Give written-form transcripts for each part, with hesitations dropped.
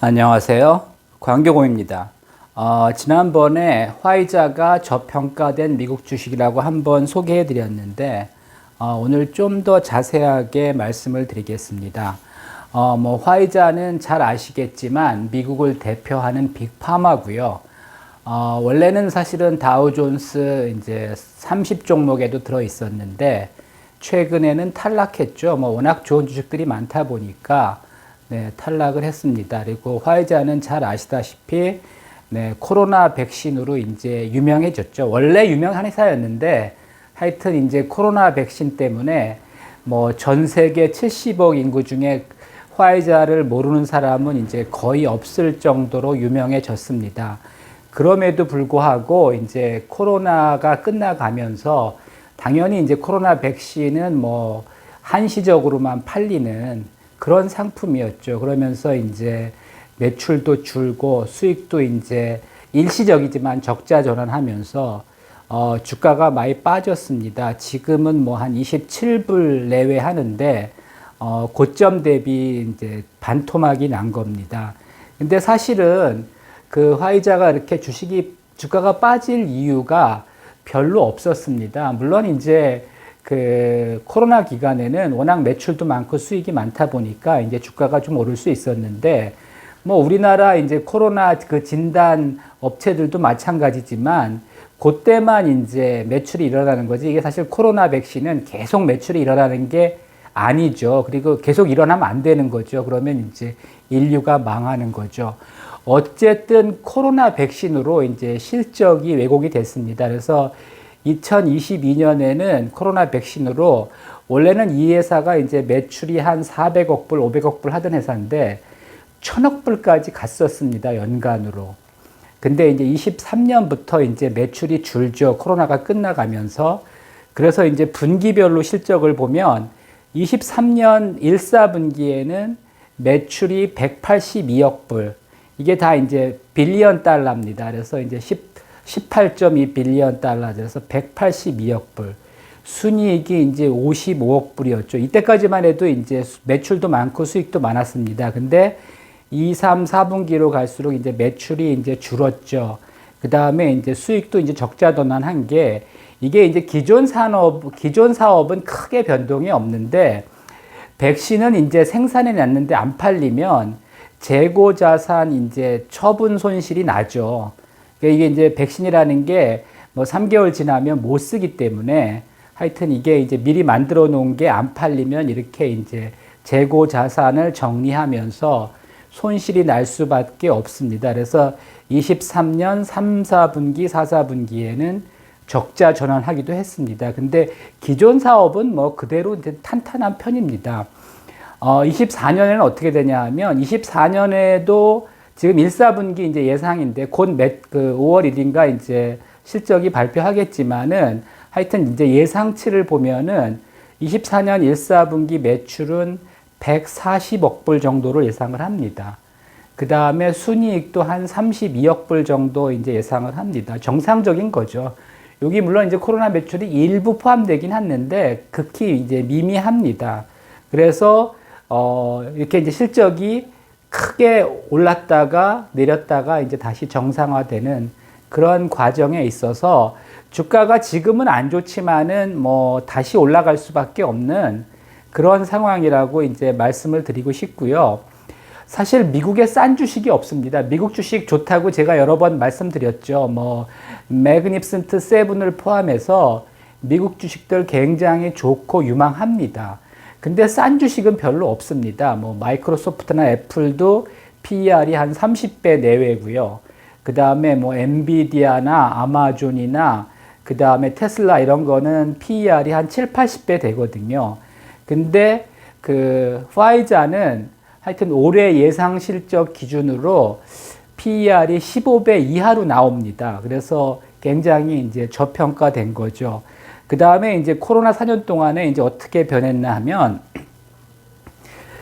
안녕하세요. 광교공입니다. 지난번에 화이자가 저평가된 미국 주식이라고 한번 소개해 드렸는데, 오늘 좀 더 자세하게 말씀을 드리겠습니다. 화이자는 잘 아시겠지만 미국을 대표하는 빅파마고요. 원래는 사실은 다우존스 이제 30 종목에도 들어 있었는데, 최근에는 탈락했죠. 워낙 좋은 주식들이 많다 보니까 탈락을 했습니다. 그리고 화이자는 잘 아시다시피 코로나 백신으로 이제 유명해졌죠. 원래 유명한 회사였는데 하여튼 이제 코로나 백신 때문에 전 세계 70억 인구 중에 화이자를 모르는 사람은 이제 거의 없을 정도로 유명해졌습니다. 그럼에도 불구하고 이제 코로나가 끝나가면서 당연히 이제 코로나 백신은 한시적으로만 팔리는 그런 상품이었죠. 그러면서 이제 매출도 줄고 수익도 이제 일시적이지만 적자 전환하면서 주가가 많이 빠졌습니다. 지금은 한 27불 내외 하는데 고점 대비 이제 반토막이 난 겁니다. 근데 사실은 그 화이자가 이렇게 주가가 빠질 이유가 별로 없었습니다. 물론 이제 그 코로나 기간에는 워낙 매출도 많고 수익이 많다 보니까 이제 주가가 좀 오를 수 있었는데 우리나라 이제 코로나 그 진단 업체들도 마찬가지지만 그때만 이제 매출이 일어나는 거지, 이게 사실 코로나 백신은 계속 매출이 일어나는 게 아니죠. 그리고 계속 일어나면 안 되는 거죠. 그러면 이제 인류가 망하는 거죠. 어쨌든 코로나 백신으로 이제 실적이 왜곡이 됐습니다. 그래서 2022년에는 코로나 백신으로 원래는 이 회사가 이제 매출이 한 400억 불, 500억 불 하던 회사인데 1000억 불까지 갔었습니다. 연간으로. 근데 이제 23년부터 이제 매출이 줄죠. 코로나가 끝나가면서. 그래서 이제 분기별로 실적을 보면 23년 1사분기에는 매출이 182억 불. 이게 다 이제 빌리언 달러입니다. 그래서 이제 18.2 빌리언 달러 돼서 182억 불. 순이익이 이제 55억 불이었죠. 이때까지만 해도 이제 매출도 많고 수익도 많았습니다. 근데 2, 3, 4분기로 갈수록 이제 매출이 이제 줄었죠. 그 다음에 이제 수익도 이제 적자 전환한 게, 이게 이제 기존 사업은 크게 변동이 없는데, 백신은 이제 생산해 놨는데 안 팔리면 재고 자산 이제 처분 손실이 나죠. 이게 이제 백신이라는 게 3개월 지나면 못 쓰기 때문에 하여튼 이게 이제 미리 만들어 놓은 게 안 팔리면 이렇게 이제 재고 자산을 정리하면서 손실이 날 수밖에 없습니다. 그래서 23년 3, 4분기, 4, 4분기에는 적자 전환하기도 했습니다. 근데 기존 사업은 그대로 이제 탄탄한 편입니다. 24년에는 어떻게 되냐 하면 24년에도 지금 1, 4분기 이제 예상인데 곧 5월 1일인가 이제 실적이 발표하겠지만은 하여튼 이제 예상치를 보면은 24년 1, 4분기 매출은 140억 불 정도를 예상을 합니다. 그 다음에 순이익도 한 32억 불 정도 이제 예상을 합니다. 정상적인 거죠. 여기 물론 이제 코로나 매출이 일부 포함되긴 했는데 극히 이제 미미합니다. 그래서 이렇게 이제 실적이 크게 올랐다가 내렸다가 이제 다시 정상화되는 그런 과정에 있어서 주가가 지금은 안 좋지만은 다시 올라갈 수밖에 없는 그런 상황이라고 이제 말씀을 드리고 싶고요. 사실 미국에 싼 주식이 없습니다. 미국 주식 좋다고 제가 여러 번 말씀드렸죠. 매그니피센트 세븐을 포함해서 미국 주식들 굉장히 좋고 유망합니다. 근데 싼 주식은 별로 없습니다. 마이크로소프트나 애플도 PER이 한 30배 내외고요. 그 다음에 엔비디아나 아마존이나 그 다음에 테슬라 이런 거는 PER이 한 7, 80배 되거든요. 근데 그 화이자는 하여튼 올해 예상 실적 기준으로 PER이 15배 이하로 나옵니다. 그래서 굉장히 이제 저평가된 거죠. 그 다음에 이제 코로나 4년 동안에 이제 어떻게 변했나 하면,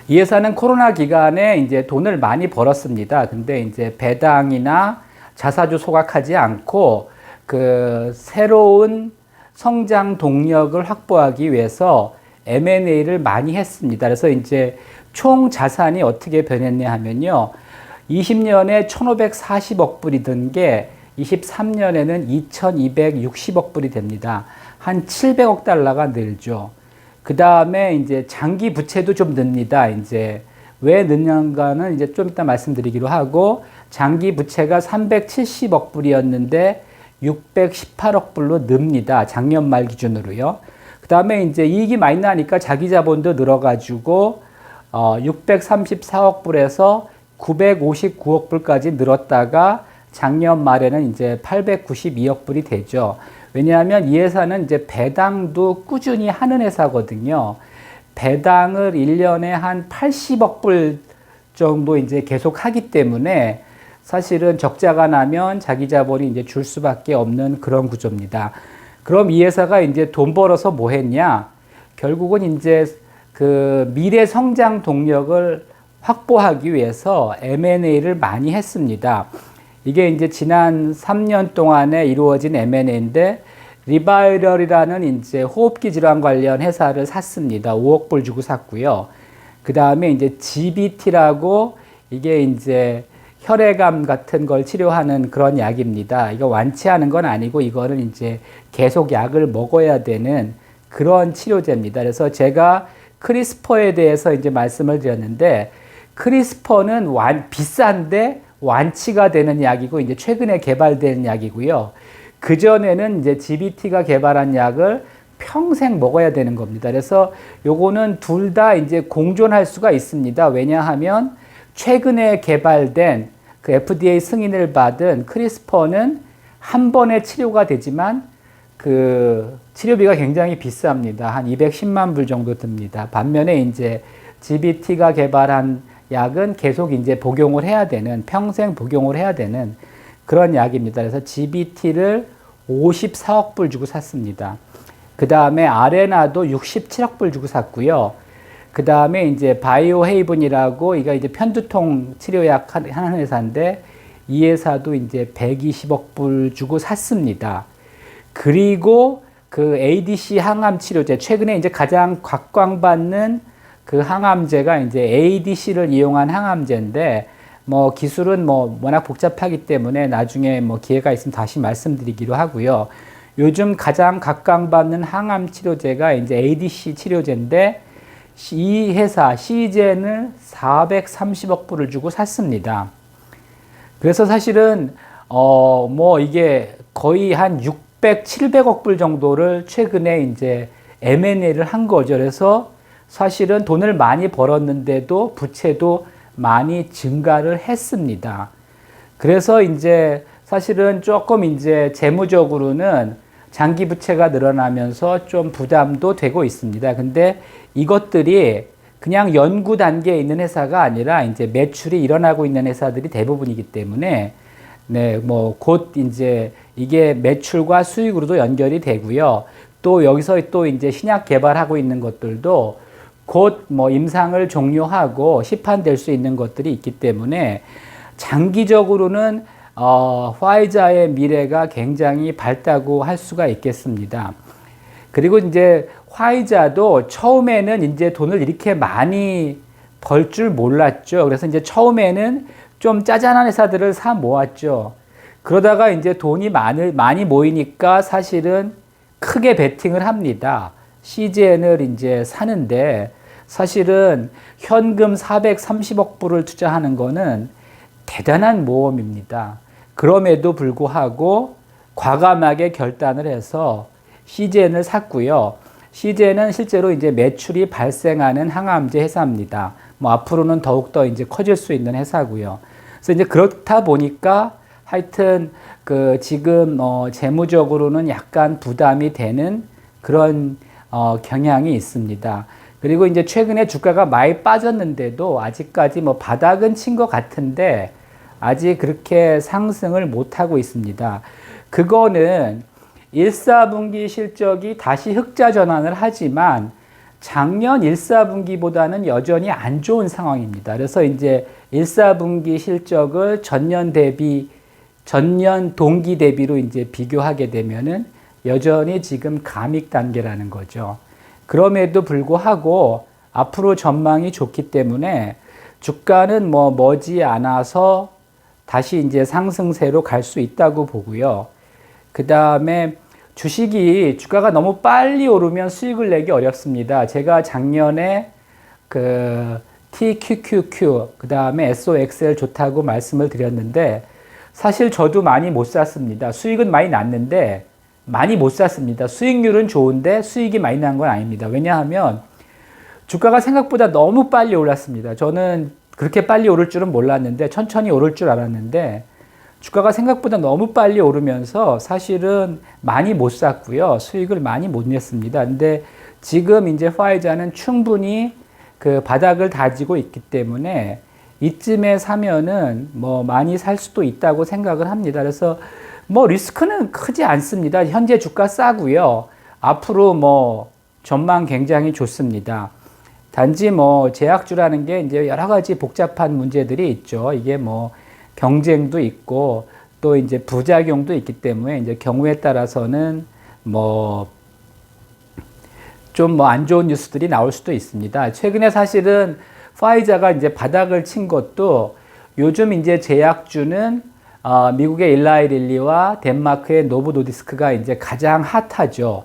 이 회사는 코로나 기간에 이제 돈을 많이 벌었습니다. 근데 이제 배당이나 자사주 소각하지 않고 그 새로운 성장 동력을 확보하기 위해서 M&A를 많이 했습니다. 그래서 이제 총 자산이 어떻게 변했냐 하면요. 20년에 1,540억 불이 든 게 23년에는 2,260억 불이 됩니다. 한 700억 달러가 늘죠. 그 다음에 이제 장기 부채도 좀 늡니다. 이제 왜 늦는가는 이제 좀 이따 말씀드리기로 하고, 장기 부채가 370억 불이었는데 618억 불로 늡니다. 작년 말 기준으로요. 그 다음에 이제 이익이 많이 나니까 자기 자본도 늘어가지고 634억 불에서 959억 불까지 늘었다가 작년 말에는 이제 892억 불이 되죠. 왜냐하면 이 회사는 이제 배당도 꾸준히 하는 회사거든요. 배당을 1년에 한 80억 불 정도 이제 계속 하기 때문에 사실은 적자가 나면 자기 자본이 이제 줄 수밖에 없는 그런 구조입니다. 그럼 이 회사가 이제 돈 벌어서 뭐 했냐? 결국은 이제 그 미래 성장 동력을 확보하기 위해서 M&A를 많이 했습니다. 이게 이제 지난 3년 동안에 이루어진 M&A인데, 리바이럴이라는 이제 호흡기 질환 관련 회사를 샀습니다. 5억 불 주고 샀고요. 그 다음에 이제 GBT라고 이게 이제 혈액암 같은 걸 치료하는 그런 약입니다. 이거 완치하는 건 아니고 이거는 이제 계속 약을 먹어야 되는 그런 치료제입니다. 그래서 제가 크리스퍼에 대해서 이제 말씀을 드렸는데, 크리스퍼는 비싼데 완치가 되는 약이고 이제 최근에 개발된 약이고요. 그전에는 이제 GBT가 개발한 약을 평생 먹어야 되는 겁니다. 그래서 요거는 둘 다 이제 공존할 수가 있습니다. 왜냐하면 최근에 개발된 그 FDA 승인을 받은 크리스퍼는 한 번에 치료가 되지만 그 치료비가 굉장히 비쌉니다. 한 210만 불 정도 듭니다. 반면에 이제 GBT가 개발한 약은 계속 이제 복용을 해야 되는, 평생 복용을 해야 되는 그런 약입니다. 그래서 GBT를 54억 불 주고 샀습니다. 그 다음에 아레나도 67억 불 주고 샀고요. 그 다음에 이제 바이오 헤이븐이라고 이거 이제 편두통 치료약 하는 회사인데, 이 회사도 이제 120억 불 주고 샀습니다. 그리고 그 ADC 항암 치료제, 최근에 이제 가장 각광받는 그 항암제가 이제 ADC를 이용한 항암제인데, 뭐 기술은 뭐 워낙 복잡하기 때문에 나중에 뭐 기회가 있으면 다시 말씀드리기로 하고요. 요즘 가장 각광받는 항암 치료제가 이제 ADC 치료제인데, 이 회사 시젠을 430억 불을 주고 샀습니다. 그래서 사실은 뭐 이게 거의 한 600, 700억 불 정도를 최근에 이제 M&A를 한 거죠. 그래서 사실은 돈을 많이 벌었는데도 부채도 많이 증가를 했습니다. 그래서 이제 사실은 조금 이제 재무적으로는 장기 부채가 늘어나면서 좀 부담도 되고 있습니다. 근데 이것들이 그냥 연구 단계에 있는 회사가 아니라 이제 매출이 일어나고 있는 회사들이 대부분이기 때문에, 네, 뭐 곧 이제 이게 매출과 수익으로도 연결이 되고요. 또 여기서 또 이제 신약 개발하고 있는 것들도 곧 뭐 임상을 종료하고 시판될 수 있는 것들이 있기 때문에 장기적으로는 화이자의 미래가 굉장히 밝다고 할 수가 있겠습니다. 그리고 이제 화이자도 처음에는 이제 돈을 이렇게 많이 벌 줄 몰랐죠. 그래서 이제 처음에는 좀 짜잘한 회사들을 사 모았죠. 그러다가 이제 돈이 많이 모이니까 사실은 크게 베팅을 합니다. CGN을 이제 사는데, 사실은 현금 430억 불을 투자하는 거는 대단한 모험입니다. 그럼에도 불구하고 과감하게 결단을 해서 CGN을 샀고요. CGN은 실제로 이제 매출이 발생하는 항암제 회사입니다. 뭐 앞으로는 더욱더 이제 커질 수 있는 회사고요. 그래서 이제 그렇다 보니까 하여튼 그 지금 재무적으로는 약간 부담이 되는 그런 경향이 있습니다. 그리고 이제 최근에 주가가 많이 빠졌는데도 아직까지 뭐 바닥은 친 것 같은데 아직 그렇게 상승을 못하고 있습니다. 그거는 1, 4분기 실적이 다시 흑자 전환을 하지만 작년 1, 4분기보다는 여전히 안 좋은 상황입니다. 그래서 이제 1, 4분기 실적을 전년 동기 대비로 이제 비교하게 되면은 여전히 지금 감익 단계라는 거죠. 그럼에도 불구하고 앞으로 전망이 좋기 때문에 주가는 뭐 머지않아서 다시 이제 상승세로 갈 수 있다고 보고요. 그 다음에 주가가 너무 빨리 오르면 수익을 내기 어렵습니다. 제가 작년에 그 TQQQ, 그 다음에 SOXL 좋다고 말씀을 드렸는데, 사실 저도 많이 못 샀습니다. 수익은 많이 났는데, 많이 못 샀습니다. 수익률은 좋은데 수익이 많이 난 건 아닙니다. 왜냐하면 주가가 생각보다 너무 빨리 올랐습니다. 저는 그렇게 빨리 오를 줄은 몰랐는데, 천천히 오를 줄 알았는데, 주가가 생각보다 너무 빨리 오르면서 사실은 많이 못 샀고요. 수익을 많이 못 냈습니다. 근데 지금 이제 화이자는 충분히 그 바닥을 다지고 있기 때문에 이쯤에 사면은 뭐 많이 살 수도 있다고 생각을 합니다. 그래서 뭐 리스크는 크지 않습니다. 현재 주가 싸고요. 앞으로 뭐 전망 굉장히 좋습니다. 단지 뭐 제약주라는 게 이제 여러 가지 복잡한 문제들이 있죠. 이게 뭐 경쟁도 있고 또 이제 부작용도 있기 때문에 이제 경우에 따라서는 뭐 좀 뭐 안 좋은 뉴스들이 나올 수도 있습니다. 최근에 사실은 화이자가 이제 바닥을 친 것도 요즘 이제 제약주는 미국의 일라이 릴리와 덴마크의 노보 노디스크가 이제 가장 핫하죠.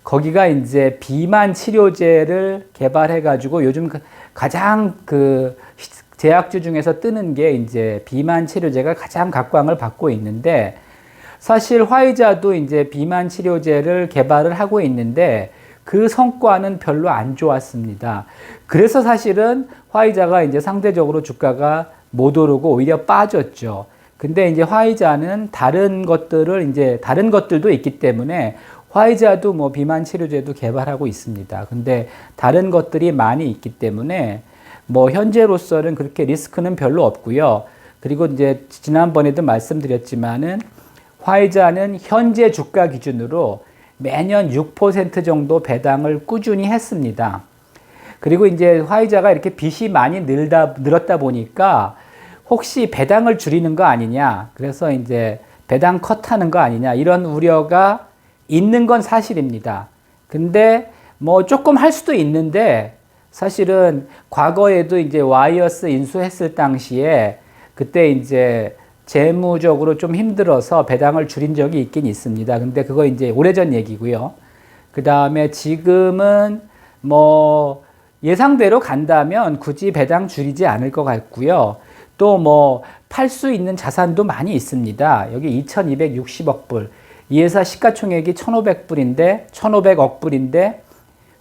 거기가 이제 비만 치료제를 개발해 가지고 요즘 가장 그 제약주 중에서 뜨는 게 이제 비만 치료제가 가장 각광을 받고 있는데, 사실 화이자도 이제 비만 치료제를 개발을 하고 있는데 그 성과는 별로 안 좋았습니다. 그래서 사실은 화이자가 이제 상대적으로 주가가 못 오르고 오히려 빠졌죠. 근데 이제 화이자는 다른 것들도 있기 때문에 화이자도 뭐 비만 치료제도 개발하고 있습니다. 근데 다른 것들이 많이 있기 때문에 뭐 현재로서는 그렇게 리스크는 별로 없고요. 그리고 이제 지난번에도 말씀드렸지만은 화이자는 현재 주가 기준으로 매년 6% 정도 배당을 꾸준히 했습니다. 그리고 이제 화이자가 이렇게 빚이 많이 늘었다 보니까 혹시 배당을 줄이는 거 아니냐, 그래서 이제 배당 컷하는 거 아니냐, 이런 우려가 있는 건 사실입니다. 근데 뭐 조금 할 수도 있는데, 사실은 과거에도 이제 와이어스 인수했을 당시에 그때 이제 재무적으로 좀 힘들어서 배당을 줄인 적이 있긴 있습니다. 근데 그거 이제 오래전 얘기고요. 그 다음에 지금은 뭐 예상대로 간다면 굳이 배당 줄이지 않을 것 같고요. 또 뭐 팔 수 있는 자산도 많이 있습니다. 여기 2260억 불. 이 회사 시가총액이 1500억 불인데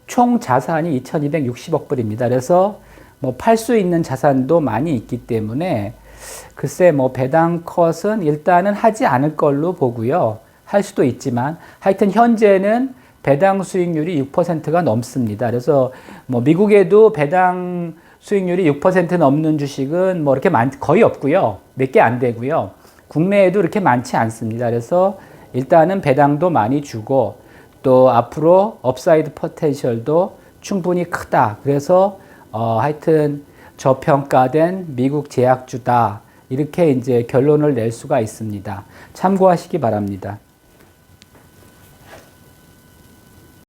총 자산이 2260억 불입니다. 그래서 뭐 팔 수 있는 자산도 많이 있기 때문에 글쎄 뭐 배당 컷은 일단은 하지 않을 걸로 보고요. 할 수도 있지만 하여튼 현재는 배당 수익률이 6%가 넘습니다. 그래서 뭐 미국에도 배당 수익률이 6% 넘는 주식은 뭐 이렇게 거의 없고요. 몇 개 안 되고요. 국내에도 이렇게 많지 않습니다. 그래서 일단은 배당도 많이 주고 또 앞으로 업사이드 포텐셜도 충분히 크다. 그래서 하여튼 저평가된 미국 제약주다. 이렇게 이제 결론을 낼 수가 있습니다. 참고하시기 바랍니다.